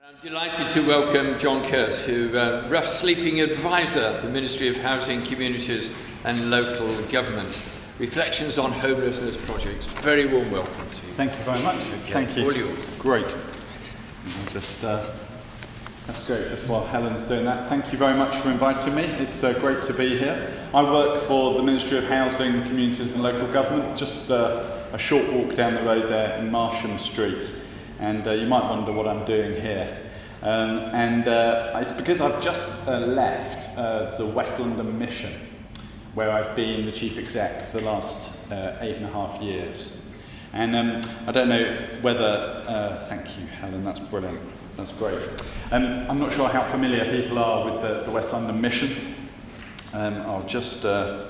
I'm delighted to welcome John Kurt, who Rough Sleeping Advisor at the Ministry of Housing, Communities and Local Government. Reflections on Homelessness Projects. Very warm welcome to you. Thank you very much. Okay. Thank you. All yours. Great. That's great, just while Helen's doing that. Thank you very much for inviting me. It's great to be here. I work for the Ministry of Housing, Communities and Local Government, just a short walk down the road there in Marsham Street. And you might wonder what I'm doing here. It's because I've just left the West London Mission, where I've been the chief exec for the last 8.5 years. And I don't know whether, thank you, Helen, that's brilliant, that's great. I'm not sure how familiar people are with the West London Mission. I'll just go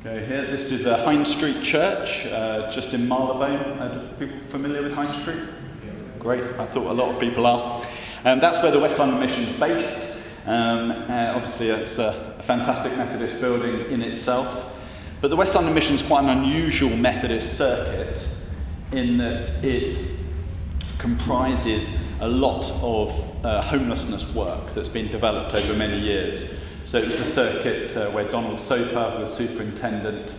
here. This is Hine Street Church, just in Marylebone. Are people familiar with Hine Street? Great, I thought a lot of people are. That's where the West London Mission is based. Obviously, it's a fantastic Methodist building in itself. But the West London Mission is quite an unusual Methodist circuit in that it comprises a lot of homelessness work that's been developed over many years. So it was the circuit where Donald Soper was superintendent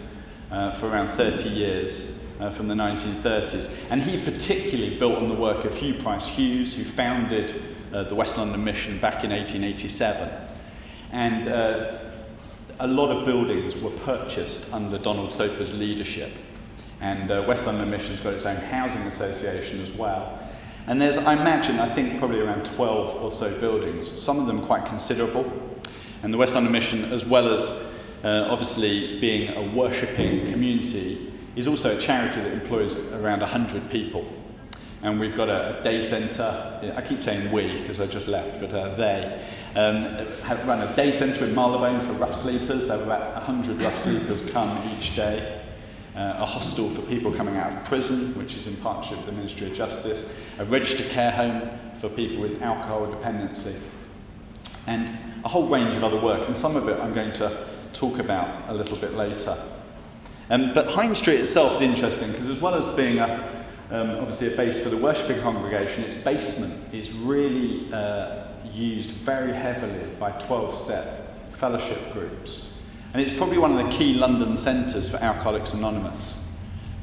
for around 30 years. From the 1930s, and he particularly built on the work of Hugh Price Hughes, who founded the West London Mission back in 1887. And a lot of buildings were purchased under Donald Soper's leadership. And West London Mission's got its own housing association as well. And there's, I think probably around 12 or so buildings, some of them quite considerable. And the West London Mission, as well as obviously being a worshipping community, is also a charity that employs around 100 people. And we've got a day centre, I keep saying we because I just left, but they run a day centre in Marylebone for rough sleepers. There are about 100 rough sleepers come each day. A hostel for people coming out of prison, which is in partnership with the Ministry of Justice. A registered care home for people with alcohol dependency. And a whole range of other work, and some of it I'm going to talk about a little bit later. But Hine Street itself is interesting because, as well as being obviously a base for the worshipping congregation, its basement is really used very heavily by 12-step fellowship groups. And it's probably one of the key London centres for Alcoholics Anonymous.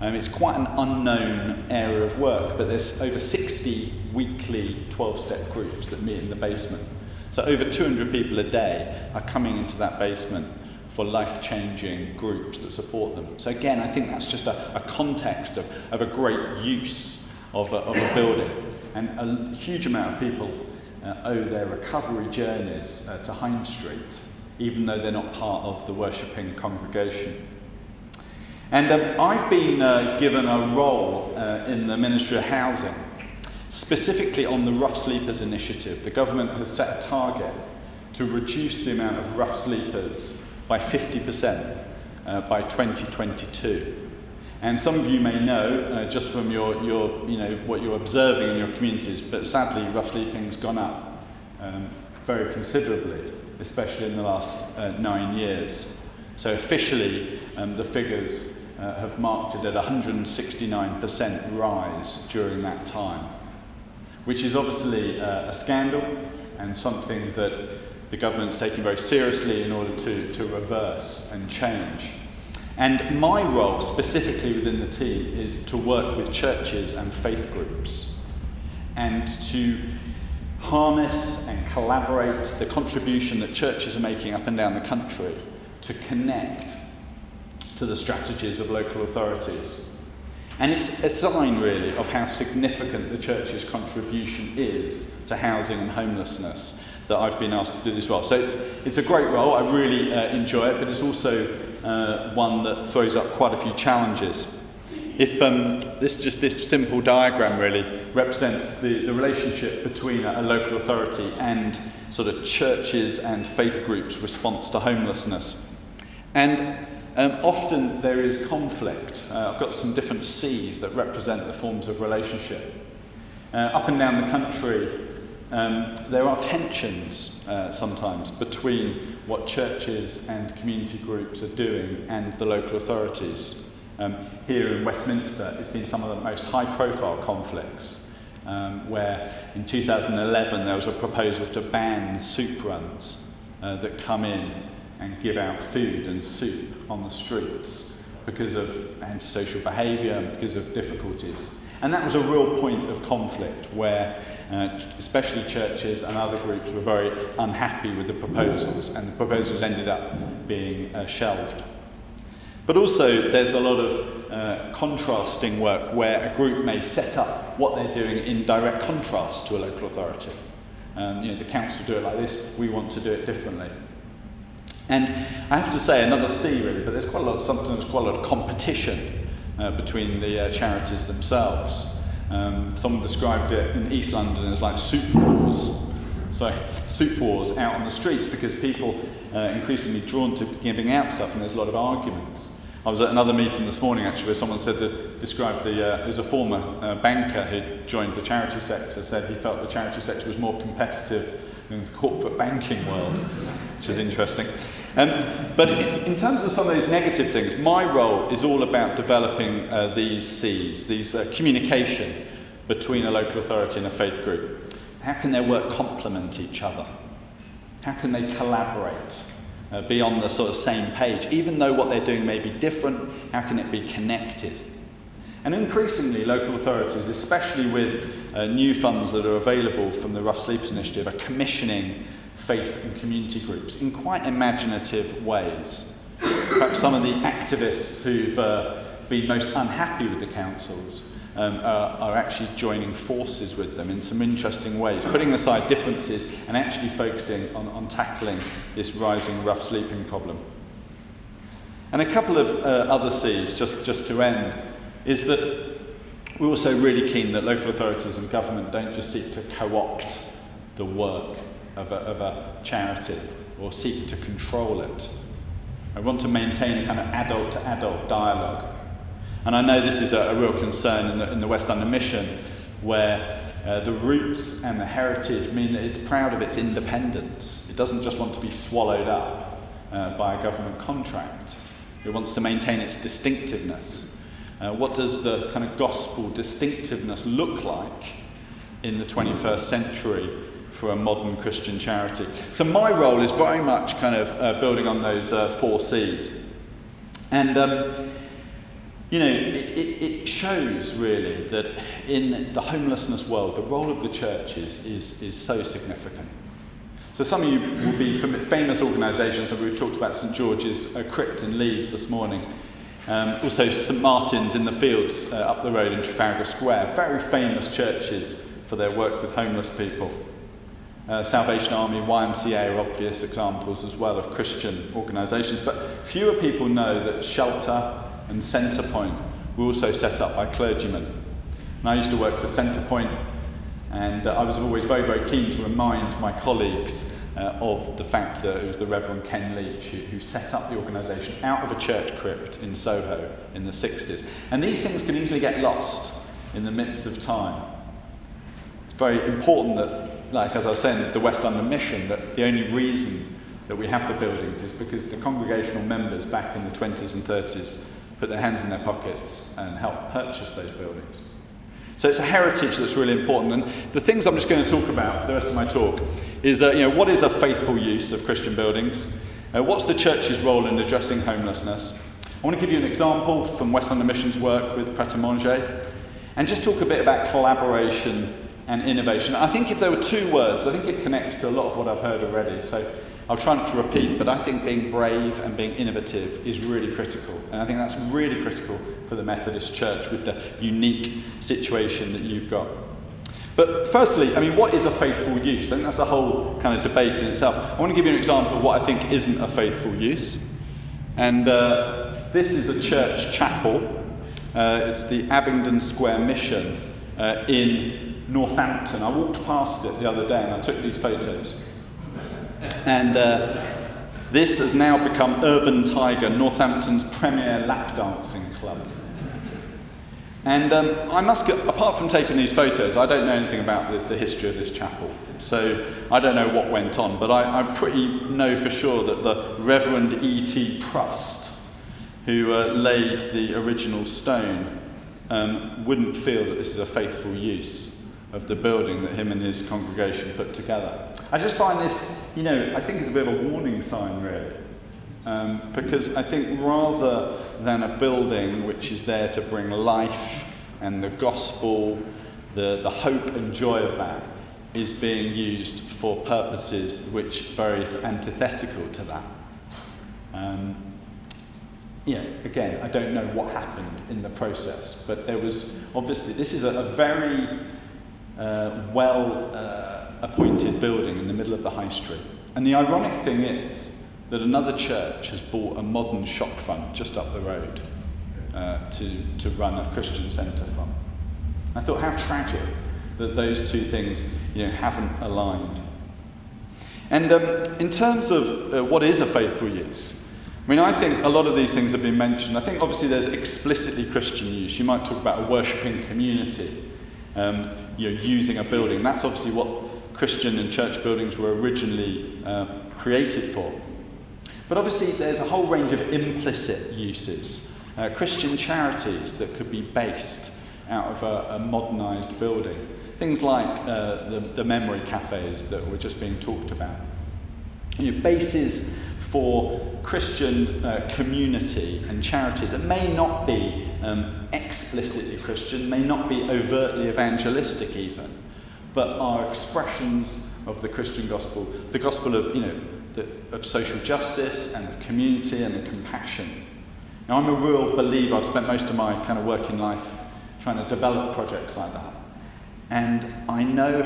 It's quite an unknown area of work, but there's over 60 weekly 12-step groups that meet in the basement. So over 200 people a day are coming into that basement for life-changing groups that support them. So again, I think that's just a context of a great use of a building. And a huge amount of people owe their recovery journeys to Hine Street, even though they're not part of the worshipping congregation. And I've been given a role in the Ministry of Housing, specifically on the Rough Sleepers Initiative. The government has set a target to reduce the amount of rough sleepers by 50% by 2022. And some of you may know, just from your what you're observing in your communities, but sadly rough sleeping's gone up very considerably, especially in the last 9 years. So officially, the figures have marked it at 169% rise during that time, which is obviously a scandal and something that the government's taking very seriously in order to reverse and change. And my role, specifically within the team, is to work with churches and faith groups and to harness and collaborate the contribution that churches are making up and down the country to connect to the strategies of local authorities. And it's a sign, really, of how significant the church's contribution is to housing and homelessness that I've been asked to do this role. So it's a great role. I really enjoy it, but it's also one that throws up quite a few challenges. If this simple diagram really represents the relationship between a local authority and sort of churches and faith groups' response to homelessness. And often there is conflict. I've got some different C's that represent the forms of relationship. Up and down the country, there are tensions sometimes between what churches and community groups are doing and the local authorities. Here in Westminster, it's been some of the most high-profile conflicts where in 2011 there was a proposal to ban soup runs that come in and give out food and soup on the streets because of antisocial behaviour and because of difficulties. And that was a real point of conflict where especially churches and other groups were very unhappy with the proposals, and the proposals ended up being shelved. But also there's a lot of contrasting work where a group may set up what they're doing in direct contrast to a local authority. The council do it like this, we want to do it differently. And I have to say, another C really, but there's sometimes quite a lot of competition between the charities themselves. Someone described it in East London as like soup wars. So soup wars out on the streets because people are increasingly drawn to giving out stuff, and there's a lot of arguments. I was at another meeting this morning actually where someone described there was a former banker who joined the charity sector, said he felt the charity sector was more competitive than the corporate banking world, which is interesting. But in terms of some of these negative things, my role is all about developing these C's, these communication between a local authority and a faith group. How can their work complement each other? How can they collaborate? Be on the sort of same page, even though what they're doing may be different, how can it be connected? And increasingly, local authorities, especially with new funds that are available from the Rough Sleepers Initiative, are commissioning faith and community groups in quite imaginative ways. Perhaps some of the activists who've been most unhappy with the councils are actually joining forces with them in some interesting ways, putting aside differences and actually focusing on tackling this rising rough sleeping problem. And a couple of other C's, just to end, is that we're also really keen that local authorities and government don't just seek to co-opt the work of a charity or seek to control it. I want to maintain a kind of adult-to-adult dialogue. And I know this is a real concern in the West London Mission, where the roots and the heritage mean that it's proud of its independence. It doesn't just want to be swallowed up by a government contract. It wants to maintain its distinctiveness. What does the kind of gospel distinctiveness look like in the 21st century for a modern Christian charity? So my role is very much kind of building on those 4 C's. And it shows really that in the homelessness world, the role of the churches is so significant. So some of you will be from famous organisations, and we've talked about St George's Crypt in Leeds this morning. Also St Martin's in the Fields up the road in Trafalgar Square. Very famous churches for their work with homeless people. Salvation Army, YMCA are obvious examples as well of Christian organisations. But fewer people know that Shelter and Centrepoint were also set up by clergymen. And I used to work for Centrepoint, and I was always very, very keen to remind my colleagues of the fact that it was the Reverend Ken Leach who set up the organisation out of a church crypt in Soho in the 60s. And these things can easily get lost in the midst of time. It's very important that, like as I was saying, the West London Mission, that the only reason that we have the buildings is because the congregational members back in the 20s and 30s put their hands in their pockets and helped purchase those buildings. So it's a heritage that's really important. And the things I'm just going to talk about for the rest of my talk is, what is a faithful use of Christian buildings? What's the church's role in addressing homelessness? I want to give you an example from West London Mission's work with Pret a Manger, and just talk a bit about collaboration and innovation. I think if there were 2 words, I think it connects to a lot of what I've heard already. So I'll try not to repeat, but I think being brave and being innovative is really critical. And I think that's really critical for the Methodist Church with the unique situation that you've got. But firstly, what is a faithful use? I think that's a whole kind of debate in itself. I want to give you an example of what I think isn't a faithful use. And this is a church chapel. It's the Abingdon Square Mission in Northampton. I walked past it the other day and I took these photos. And this has now become Urban Tiger, Northampton's premier lap dancing club. And I must get, apart from taking these photos, I don't know anything about the history of this chapel. So I don't know what went on, but I pretty know for sure that the Reverend E.T. Prust, who laid the original stone, wouldn't feel that this is a faithful use of the building that him and his congregation put together. I just find this, I think it's a bit of a warning sign, really. Because I think rather than a building which is there to bring life and the gospel, the hope and joy of that is being used for purposes which are very antithetical to that. Again, I don't know what happened in the process, but there was obviously, this is a very appointed building in the middle of the high street. And the ironic thing is that another church has bought a modern shop front just up the road to run a Christian centre from. I thought how tragic that those two things haven't aligned. And in terms of what is a faithful use, I think a lot of these things have been mentioned. I think obviously there's explicitly Christian use. You might talk about a worshipping community, using a building. That's obviously what Christian and church buildings were originally created for. But obviously there's a whole range of implicit uses. Christian charities that could be based out of a modernised building. Things like the memory cafes that were just being talked about. Bases for Christian community and charity that may not be explicitly Christian, may not be overtly evangelistic even, but are expressions of the Christian gospel, the gospel of of social justice and of community and of compassion. Now, I'm a real believer. I've spent most of my kind of working life trying to develop projects like that, and I know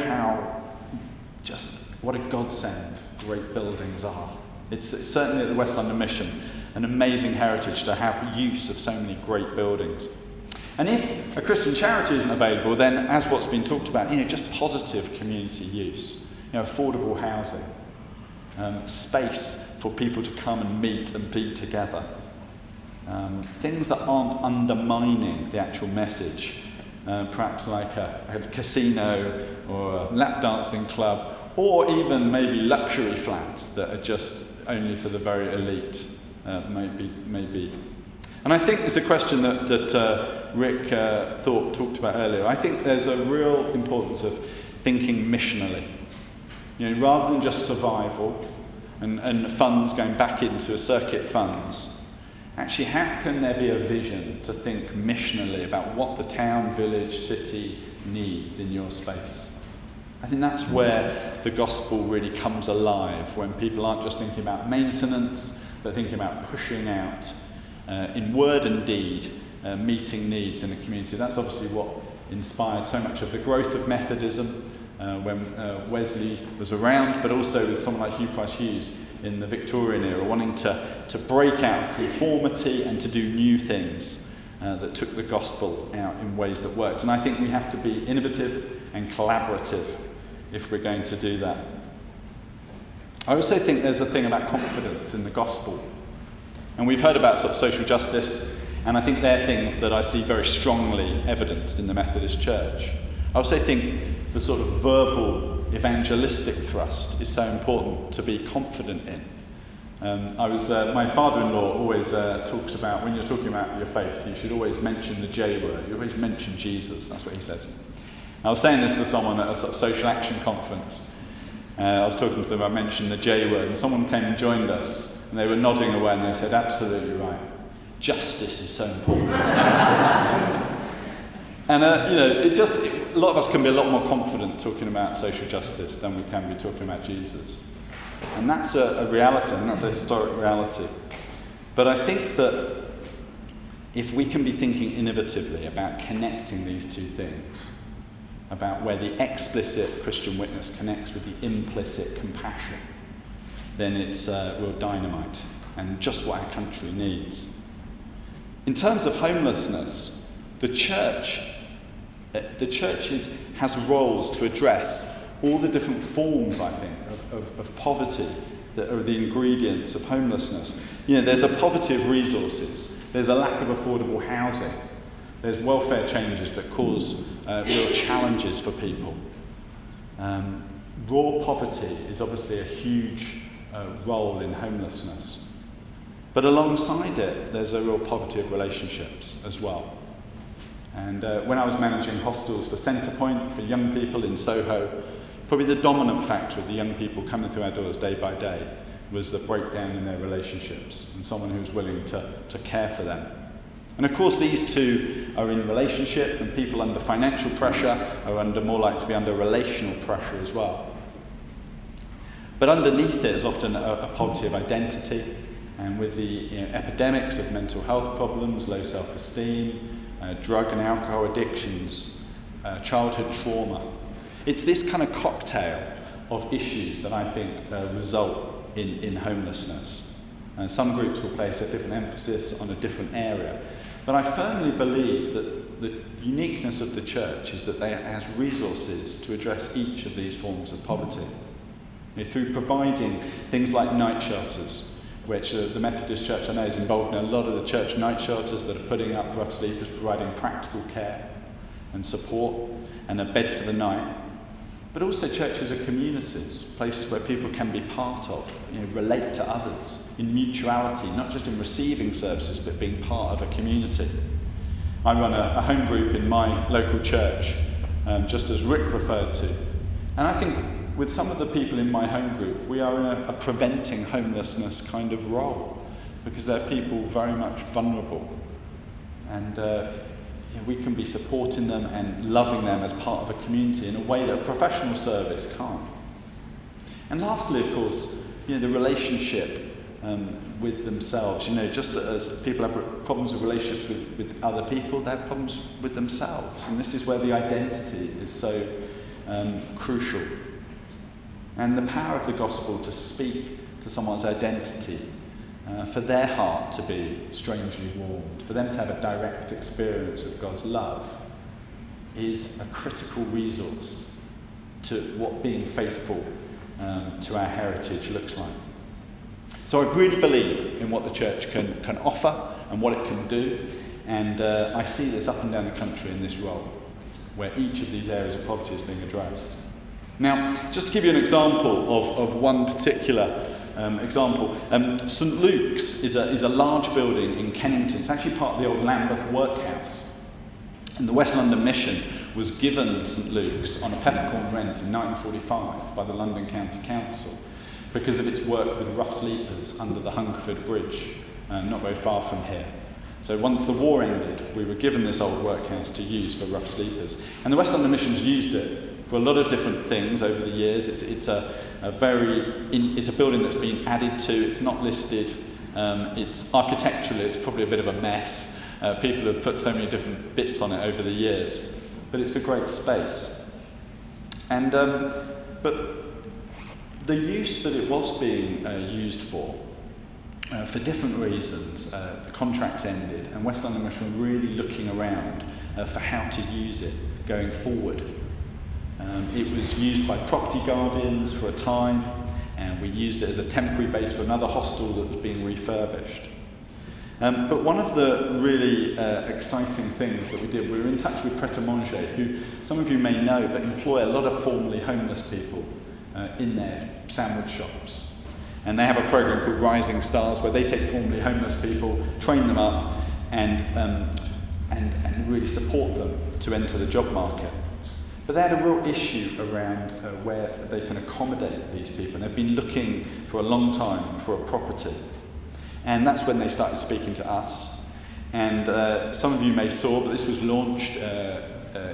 what a godsend great buildings are. It's certainly at the West London Mission an amazing heritage to have use of so many great buildings. And if a Christian charity isn't available, then as what's been talked about, just positive community use, affordable housing, space for people to come and meet and be together, things that aren't undermining the actual message, perhaps like a casino or a lap dancing club, or even maybe luxury flats that are just only for the very elite, maybe. And I think there's a question that Rick Thorpe talked about earlier. I think there's a real importance of thinking missionally. Rather than just survival and funds going back into a circuit funds, actually how can there be a vision to think missionally about what the town, village, city needs in your space? I think that's where the gospel really comes alive, when people aren't just thinking about maintenance, but thinking about pushing out, in word and deed, meeting needs in a community. That's obviously what inspired so much of the growth of Methodism when Wesley was around, but also with someone like Hugh Price Hughes in the Victorian era, wanting to break out of conformity and to do new things that took the gospel out in ways that worked. And I think we have to be innovative and collaborative if we're going to do that. I also think there's a thing about confidence in the gospel. And we've heard about sort of social justice, and I think they're things that I see very strongly evidenced in the Methodist Church. I also think the sort of verbal evangelistic thrust is so important to be confident in. My father-in-law always talks about, when you're talking about your faith, you should always mention the J word. You always mention Jesus. That's what he says. I was saying this to someone at a sort of social action conference. I was talking to them, I mentioned the J word, and someone came and joined us, and they were nodding away, and they said, absolutely right. Justice is so important. And, a lot of us can be a lot more confident talking about social justice than we can be talking about Jesus. And that's a reality, and that's a historic reality. But I think that if we can be thinking innovatively about connecting these two things, about where the explicit Christian witness connects with the implicit compassion, then it's real dynamite and just what our country needs. In terms of homelessness, the church has roles to address all the different forms, I think, of poverty that are the ingredients of homelessness. There's a poverty of resources. There's a lack of affordable housing. There's welfare changes that cause real challenges for people. Raw poverty is obviously a huge role in homelessness. But alongside it, there's a real poverty of relationships as well. And when I was managing hostels for Centrepoint, for young people in Soho, probably the dominant factor of the young people coming through our doors day by day was the breakdown in their relationships and someone who was willing to care for them. And of course these two are in relationship, and people under financial pressure are more likely to be under relational pressure as well. But underneath it is often a poverty of identity, and with the epidemics of mental health problems, low self-esteem, drug and alcohol addictions, childhood trauma. It's this kind of cocktail of issues that I think result in homelessness. And some groups will place a different emphasis on a different area. But I firmly believe that the uniqueness of the church is that it has resources to address each of these forms of poverty. Through providing things like night shelters, which the Methodist Church I know is involved in a lot of the church night shelters that are putting up rough sleepers, providing practical care and support and a bed for the night. But also churches are communities, places where people can be part of, relate to others in mutuality, not just in receiving services, but being part of a community. I run a home group in my local church, just as Rick referred to. And I think with some of the people in my home group, we are in a preventing homelessness kind of role, because they're people very much vulnerable. And we can be supporting them and loving them as part of a community in a way that a professional service can't. And lastly, of course, the relationship with themselves. Just as people have problems with relationships with other people, they have problems with themselves. And this is where the identity is so crucial. And the power of the gospel to speak to someone's identity, for their heart to be strangely warmed, for them to have a direct experience of God's love, is a critical resource to what being faithful to our heritage looks like. So I really believe in what the church can offer and what it can do, and I see this up and down the country in this role, where each of these areas of poverty is being addressed. Now, just to give you an example of one particular example, St Luke's is a large building in Kennington. It's actually part of the old Lambeth Workhouse. And the West London Mission was given St Luke's on a peppercorn rent in 1945 by the London County Council because of its work with rough sleepers under the Hungerford Bridge, not very far from here. So once the war ended, we were given this old workhouse to use for rough sleepers. And the West London Mission's used it for a lot of different things over the years. It's a building that's been added to. It's not listed. It's architecturally, it's probably a bit of a mess. People have put so many different bits on it over the years, but it's a great space. And but the use that it was being used for different reasons, the contracts ended, and West London Mission were really looking around for how to use it going forward. It was used by property guardians for a time, and we used it as a temporary base for another hostel that was being refurbished. But one of the really exciting things that we did, we were in touch with Pret a Manger, who some of you may know, but employ a lot of formerly homeless people in their sandwich shops. And they have a program called Rising Stars, where they take formerly homeless people, train them up, and really support them to enter the job market. But they had a real issue around where they can accommodate these people. And they've been looking for a long time for a property. And that's when they started speaking to us. And some of you may saw, but this was launched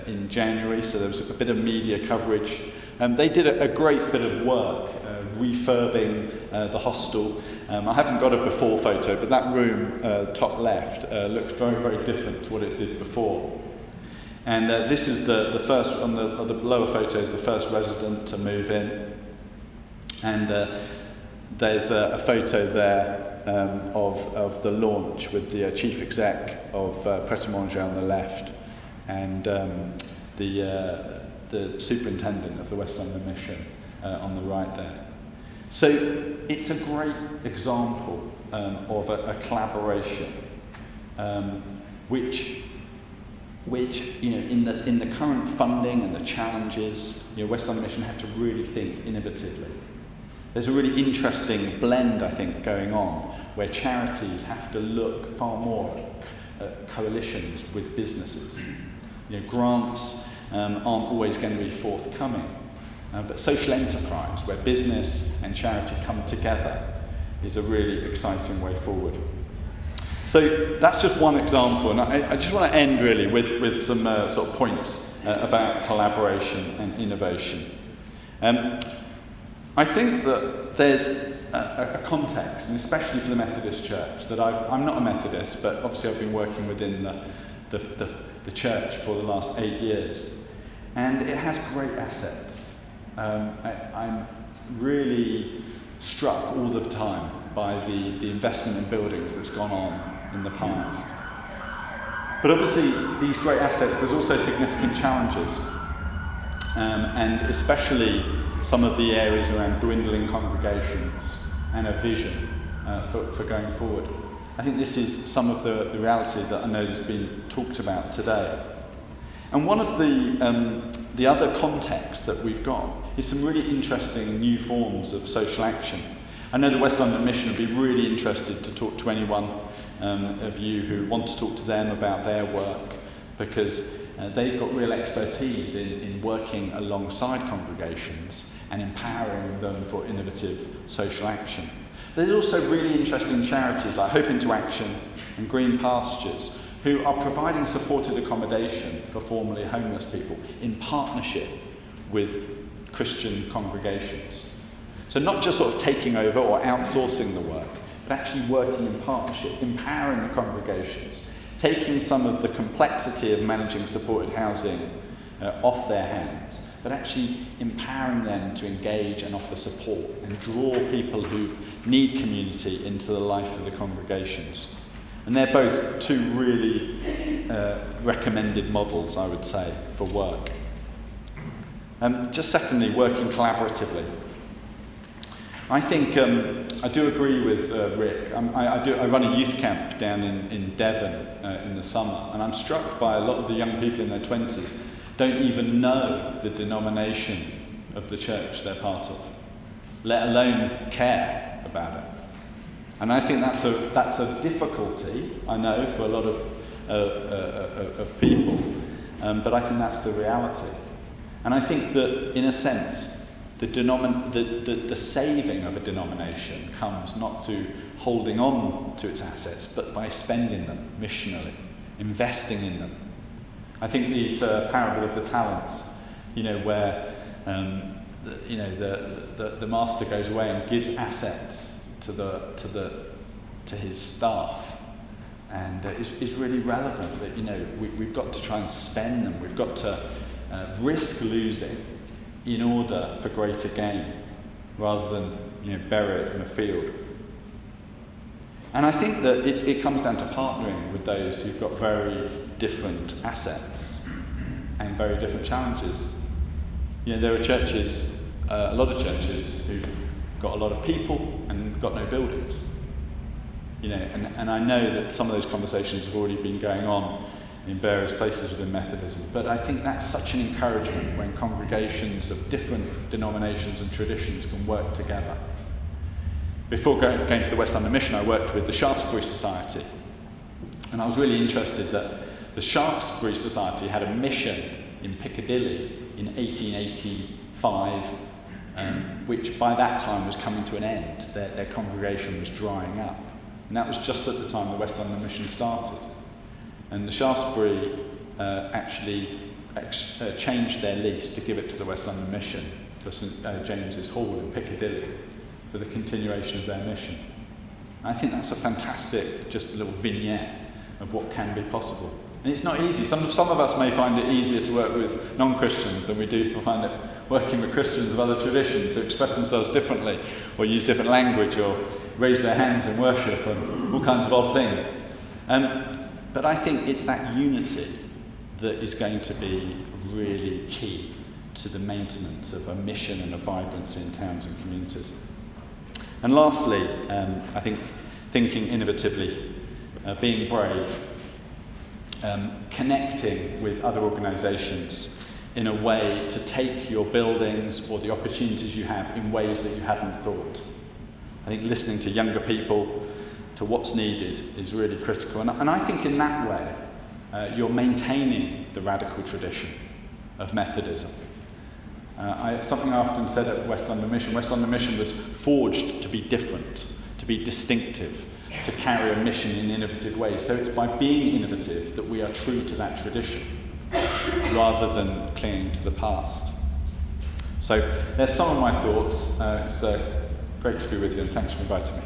in January, so there was a bit of media coverage. They did a great bit of work refurbing the hostel. I haven't got a before photo, but that room, top left, looked very, very different to what it did before. And this is the first, on the lower photo is the first resident to move in. And there's a photo there of the launch with the chief exec of Pret a Manger on the left, and the superintendent of the West London Mission on the right there. So it's a great example of a collaboration, which in the current funding and the challenges, West London Mission had to really think innovatively. There's a really interesting blend, I think, going on, where charities have to look far more at coalitions with businesses. Grants aren't always going to be forthcoming. But social enterprise, where business and charity come together, is a really exciting way forward. So that's just one example, and I just want to end really with some sort of points about collaboration and innovation. I think that there's a context, and especially for the Methodist Church, that I'm not a Methodist, but obviously I've been working within the church for the last 8 years, and it has great assets. I'm really struck all the time by the investment in buildings that's gone on in the past. But obviously, these great assets, there's also significant challenges, and especially some of the areas around dwindling congregations and a vision for going forward. I think this is some of the reality that I know has been talked about today. And one of the other contexts that we've got is some really interesting new forms of social action. I know the West London Mission would be really interested to talk to anyone of you who want to talk to them about their work, because they've got real expertise in working alongside congregations and empowering them for innovative social action. There's also really interesting charities like Hope into Action and Green Pastures, who are providing supported accommodation for formerly homeless people in partnership with Christian congregations. So not just sort of taking over or outsourcing the work, but actually working in partnership, empowering the congregations, taking some of the complexity of managing supported housing off their hands, but actually empowering them to engage and offer support and draw people who need community into the life of the congregations. And they're both two really recommended models, I would say, for work. Just secondly, working collaboratively. I think I do agree with Rick. I run a youth camp down in Devon in the summer, and I'm struck by a lot of the young people in their 20s don't even know the denomination of the church they're part of, let alone care about it. And I think that's a difficulty, I know, for a lot of people, but I think that's the reality. And I think that, in a sense, the saving of a denomination comes not through holding on to its assets, but by spending them missionally, investing in them. I think it's a parable of the talents, where the master goes away and gives assets to his staff, and is really relevant. That we've got to try and spend them. We've got to risk losing in order for greater gain, rather than bury it in a field. And I think that it comes down to partnering with those who've got very different assets and very different challenges. There are churches, a lot of churches, who've got a lot of people and got no buildings. And I know that some of those conversations have already been going on in various places within Methodism, but I think that's such an encouragement when congregations of different denominations and traditions can work together. Before going to the West London Mission, I worked with the Shaftesbury Society, and I was really interested that the Shaftesbury Society had a mission in Piccadilly in 1885, which by that time was coming to an end. Their congregation was drying up, and that was just at the time the West London Mission started. And the Shaftesbury actually changed their lease to give it to the West London Mission for St James's Hall in Piccadilly for the continuation of their mission. And I think that's a fantastic, just a little vignette of what can be possible. And it's not easy. Some of us may find it easier to work with non-Christians than we do to find it working with Christians of other traditions who express themselves differently, or use different language, or raise their hands in worship, and all kinds of odd things. But I think it's that unity that is going to be really key to the maintenance of a mission and a vibrancy in towns and communities. And lastly, I think thinking innovatively, being brave, connecting with other organisations in a way to take your buildings or the opportunities you have in ways that you hadn't thought. I think listening to younger people, to what's needed, is really critical. And I think in that way, you're maintaining the radical tradition of Methodism. Something I often said at West London Mission was forged to be different, to be distinctive, to carry a mission in innovative ways. So it's by being innovative that we are true to that tradition, rather than clinging to the past. So there's some of my thoughts. It's great to be with you, and thanks for inviting me.